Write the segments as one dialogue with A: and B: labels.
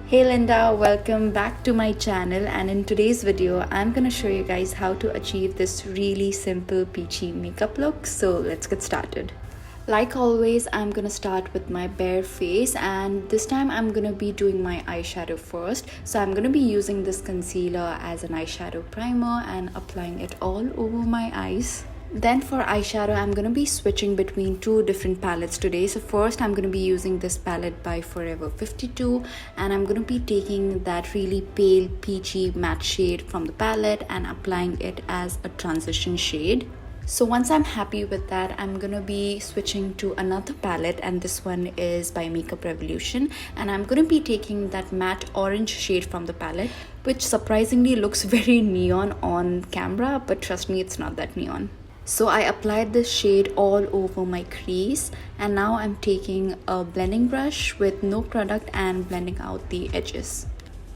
A: Hey Linda, welcome back to my channel, and in today's video I'm gonna show you guys how to achieve this really simple peachy makeup look. So let's get started. Like always, I'm gonna start with my bare face, and this time I'm gonna be doing my eyeshadow first. So I'm gonna be using this concealer as an eyeshadow primer and applying it all over my eyes. Then for eyeshadow, I'm going to be switching between two different palettes today. So first I'm going to be using this palette by Forever 52, and I'm going to be taking that really pale peachy matte shade from the palette and applying it as a transition shade. So once I'm happy with that, I'm gonna be switching to another palette, and this one is by Makeup Revolution, and I'm gonna be taking that matte orange shade from the palette, which surprisingly looks very neon on camera, but trust me, it's not that neon. So I applied this shade all over my crease, and now I'm taking a blending brush with no product and blending out the edges.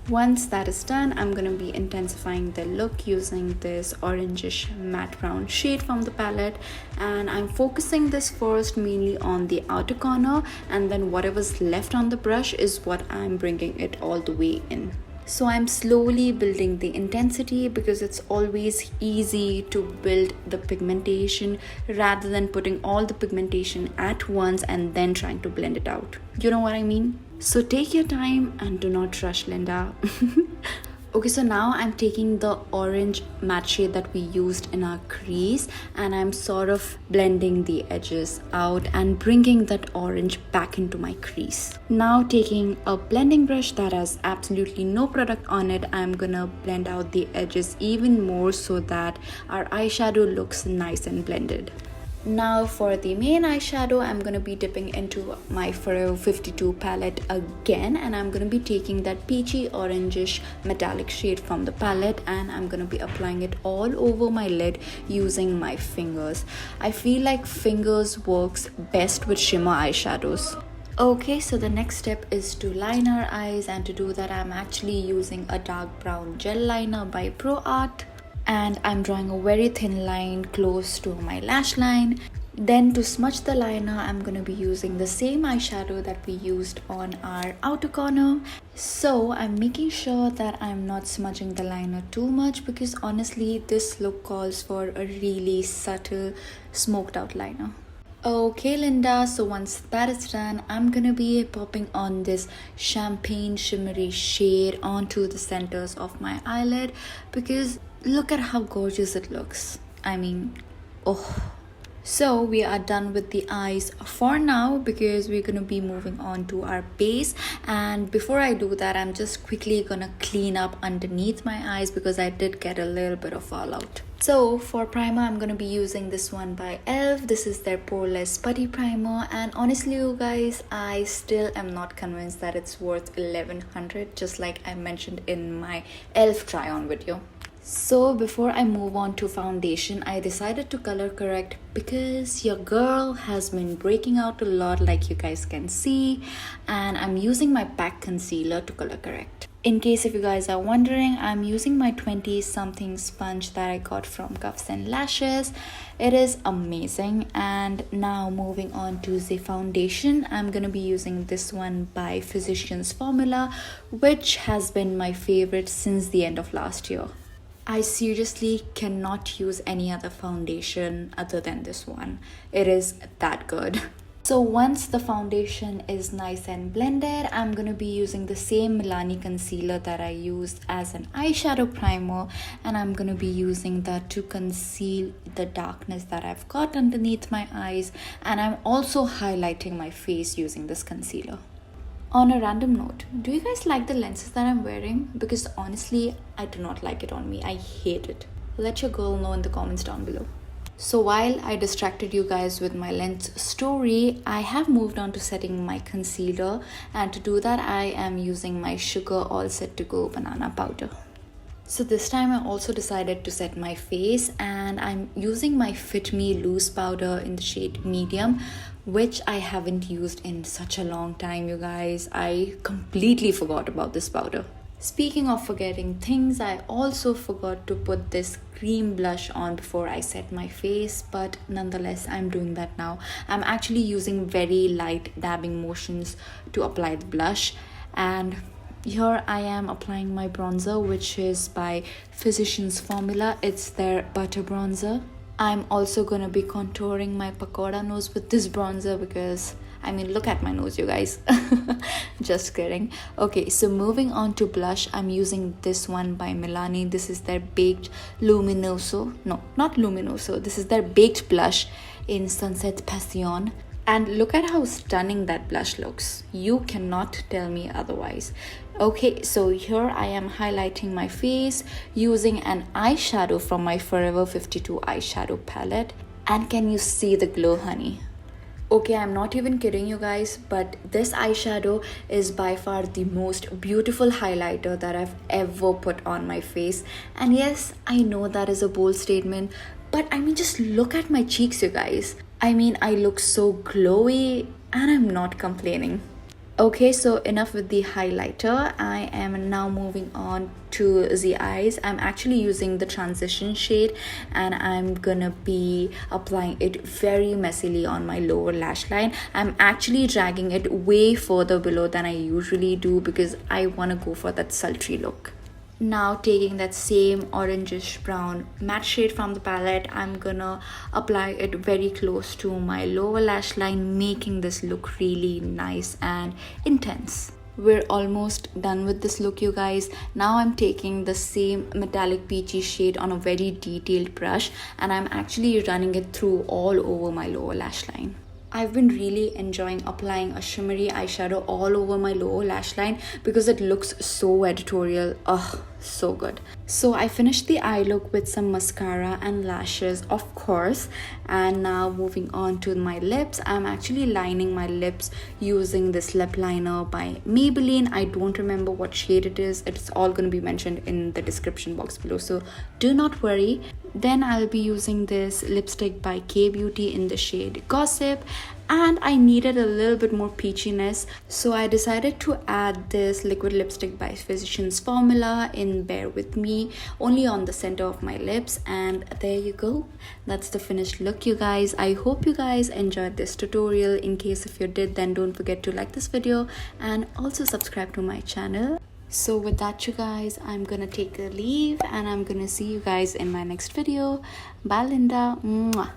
A: Once that is done, I'm going to be intensifying the look using this orangish matte brown shade from the palette, and I'm focusing this first mainly on the outer corner, and then whatever's left on the brush is what I'm bringing it all the way in. So I'm slowly building the intensity because it's always easy to build the pigmentation rather than putting all the pigmentation at once and then trying to blend it out. You know what I mean? So take your time and do not rush, Linda. Okay, so now I'm taking the orange matte shade that we used in our crease, and I'm sort of blending the edges out and bringing that orange back into my crease. Now taking a blending brush that has absolutely no product on it, I'm gonna blend out the edges even more so that our eyeshadow looks nice and blended. Now for the main eyeshadow, I'm going to be dipping into my Forever 52 palette again, and I'm going to be taking that peachy orangish metallic shade from the palette, and I'm going to be applying it all over my lid using my fingers. I feel like fingers works best with shimmer eyeshadows. Okay, so the next step is to line our eyes, and to do that I'm actually using a dark brown gel liner by Pro Art. And I'm drawing a very thin line close to my lash line. Then to smudge the liner, I'm going to be using the same eyeshadow that we used on our outer corner. So I'm making sure that I'm not smudging the liner too much, because honestly this look calls for a really subtle smoked out liner. Okay Linda, so once that is done, I'm gonna be popping on this champagne shimmery shade onto the centers of my eyelid, because look at how gorgeous it looks. I mean, oh. So we are done with the eyes for now, because we're going to be moving on to our base. And before I do that, I'm just quickly gonna clean up underneath my eyes because I did get a little bit of fallout. So for primer, I'm going to be using this one by e.l.f. This is their Poreless Putty Primer, and honestly you guys, I still am not convinced that it's worth 1100, just like I mentioned in my e.l.f. try on video. So before I move on to foundation, I decided to color correct because your girl has been breaking out a lot, like you guys can see, and I'm using my PAC concealer to color correct. In case if you guys are wondering, I'm using my 20 something sponge that I got from Cuffs and Lashes. It is amazing. And now moving on to the foundation, I'm gonna be using this one by Physicians Formula, which has been my favorite since the end of last year. I seriously cannot use any other foundation other than this one. It is that good. So once the foundation is nice and blended, I'm going to be using the same Milani concealer that I used as an eyeshadow primer, and I'm going to be using that to conceal the darkness that I've got underneath my eyes, and I'm also highlighting my face using this concealer. On a random note, do you guys like the lenses that I'm wearing? Because honestly, I do not like it on me. I hate it. Let your girl know in the comments down below. So while I distracted you guys with my lens story, I have moved on to setting my concealer, and to do that I am using my Sugar All Set to Go banana powder. So this time I also decided to set my face, and I'm using my Fit Me loose powder in the shade medium, which I haven't used in such a long time, you guys. I completely forgot about this powder. Speaking of forgetting things, I also forgot to put this cream blush on before I set my face, but nonetheless I'm doing that now. I'm actually using very light dabbing motions to apply the blush, and here I am applying my bronzer, which is by Physicians Formula. It's their butter bronzer. I'm also gonna be contouring my pakoda nose with this bronzer because I mean, look at my nose, you guys. Just kidding. Okay, so moving on to blush, I'm using this one by Milani. This is their Baked Luminoso. No, not Luminoso. This is their Baked Blush in Sunset Passion. And look at how stunning that blush looks. You cannot tell me otherwise. Okay, so here I am highlighting my face using an eyeshadow from my Forever 52 eyeshadow palette. And can you see the glow, honey? Okay, I'm not even kidding you guys, but this eyeshadow is by far the most beautiful highlighter that I've ever put on my face. And yes, I know that is a bold statement, but I mean, just look at my cheeks, you guys. I mean, I look so glowy and I'm not complaining. Okay, so enough with the highlighter. I am now moving on to the eyes. I'm actually using the transition shade and I'm gonna be applying it very messily on my lower lash line. I'm actually dragging it way further below than I usually do because I want to go for that sultry look. Now taking that same orangish brown matte shade from the palette, I'm gonna apply it very close to my lower lash line, making this look really nice and intense. We're almost done with this look, you guys. Now I'm taking the same metallic peachy shade on a very detailed brush and I'm actually running it through all over my lower lash line. I've been really enjoying applying a shimmery eyeshadow all over my lower lash line because it looks so editorial. Ugh, so good. So I finished the eye look with some mascara and lashes, of course. And now moving on to my lips. I'm actually lining my lips using this lip liner by Maybelline. I don't remember what shade it is. It's all going to be mentioned in the description box below, so do not worry. Then I'll be using this lipstick by K-Beauty in the shade Gossip, and I needed a little bit more peachiness, so I decided to add this liquid lipstick by Physicians Formula in Bear With Me, only on the center of my lips. And there you go, that's the finished look, you guys. I hope you guys enjoyed this tutorial. In case if you did, then don't forget to like this video and also subscribe to my channel. So with that, you guys, I'm gonna take a leave and I'm gonna see you guys in my next video. Bye, Linda. Mwah.